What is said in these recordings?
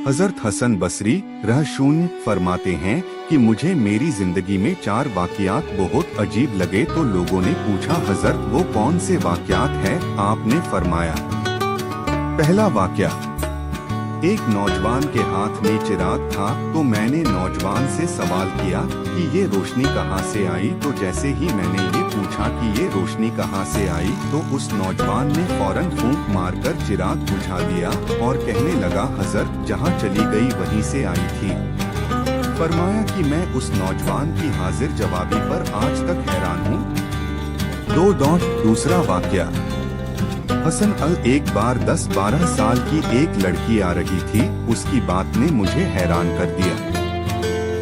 हज़रत हसन बसरी रहशून्य फरमाते हैं कि मुझे मेरी जिंदगी में 4 वाक़ियात बहुत अजीब लगे तो लोगों ने पूछा हज़रत वो कौन से वाक़ियात हैं? आपने फरमाया, पहला वाक़या, एक नौजवान के हाथ में चिराग था तो मैंने नौजवान से सवाल किया कि ये रोशनी कहाँ से आई। तो जैसे ही मैंने ये पूछा कि ये रोशनी कहाँ से आई तो उस नौजवान ने फौरन फूंक मारकर चिराग बुझा दिया और कहने लगा हज़रत जहाँ चली गई वहीं से आई थी। फरमाया कि मैं उस नौजवान की हाजिर जवाबी पर आज तक हैरान हूँ। दूसरा वाक़या, हसन एक बार 10-12 साल की एक लड़की आ रही थी, उसकी बात ने मुझे हैरान कर दिया।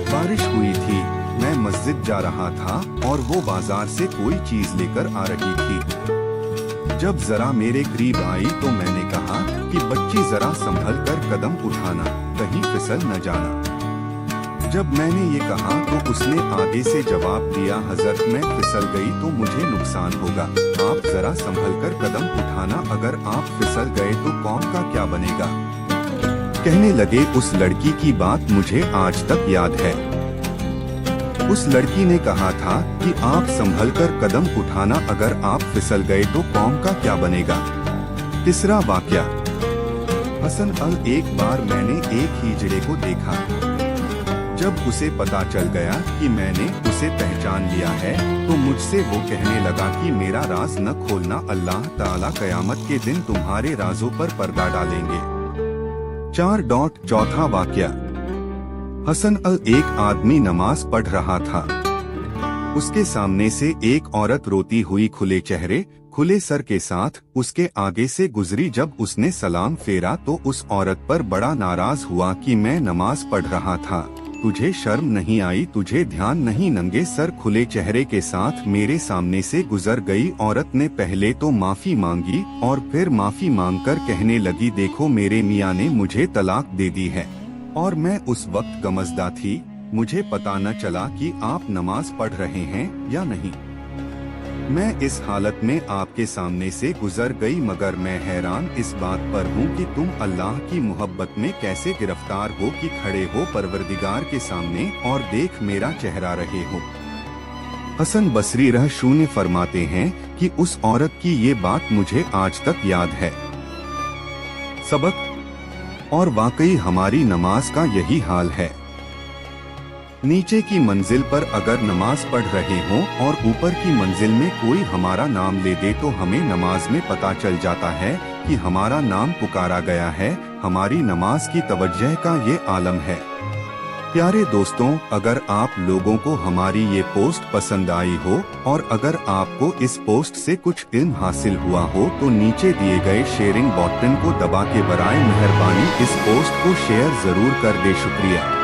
बारिश हुई थी, मैं मस्जिद जा रहा था और वो बाजार से कोई चीज लेकर आ रही थी। जब जरा मेरे करीब आई तो मैंने कहा कि बच्ची जरा संभल कर कदम उठाना, कहीं फिसल न जाना। जब मैंने ये कहा तो उसने आगे से जवाब दिया हज़रत मैं फिसल गई तो मुझे नुकसान होगा, आप जरा संभल कर कदम उठाना, अगर आप फिसल गए तो कौम का क्या बनेगा। कहने लगे उस लड़की की बात मुझे आज तक याद है। उस लड़की ने कहा था कि आप संभल कर कदम उठाना, अगर आप फिसल गए तो कौम का क्या बनेगा। तीसरा वाक़या, हसन एक बार मैंने एक हिजड़े को देखा। जब उसे पता चल गया कि मैंने उसे पहचान लिया है तो मुझसे वो कहने लगा कि मेरा राज न खोलना, अल्लाह ताला कयामत के दिन तुम्हारे राजों पर पर्दा डालेंगे। चौथा वाक़या, हसन एक आदमी नमाज पढ़ रहा था। उसके सामने से एक औरत रोती हुई खुले चेहरे खुले सर के साथ उसके आगे से गुजरी। जब उसने सलाम फेरा तो उस औरत पर बड़ा नाराज हुआ कि मैं नमाज पढ़ रहा था, तुझे शर्म नहीं आई, तुझे ध्यान नहीं। नंगे सर खुले चेहरे के साथ मेरे सामने से गुजर गई। औरत ने पहले तो माफी मांगी और फिर माफी मांगकर कहने लगी देखो मेरे मियाँ ने मुझे तलाक दे दी है। और मैं उस वक्त गमज़दा थी, मुझे पता न चला कि आप नमाज पढ़ रहे हैं या नहीं। मैं इस हालत में आपके सामने से गुजर गई, मगर मैं हैरान इस बात पर हूँ कि तुम अल्लाह की मोहब्बत में कैसे गिरफ्तार हो कि खड़े हो परवरदिगार के सामने और देख मेरा चेहरा रहे हो। हसन बसरी रहशून्य फरमाते हैं कि उस औरत की ये बात मुझे आज तक याद है। सबक, और वाकई हमारी नमाज का यही हाल है। नीचे की मंजिल पर अगर नमाज पढ़ रहे हों और ऊपर की मंजिल में कोई हमारा नाम ले दे तो हमें नमाज में पता चल जाता है कि हमारा नाम पुकारा गया है। हमारी नमाज की तवज्जह का ये आलम है। प्यारे दोस्तों, अगर आप लोगों को हमारी ये पोस्ट पसंद आई हो और अगर आपको इस पोस्ट से कुछ इल्म हासिल हुआ हो तो नीचे दिए गए शेयरिंग बटन को दबा के बराए मेहरबानी इस पोस्ट को शेयर जरूर कर दे। शुक्रिया।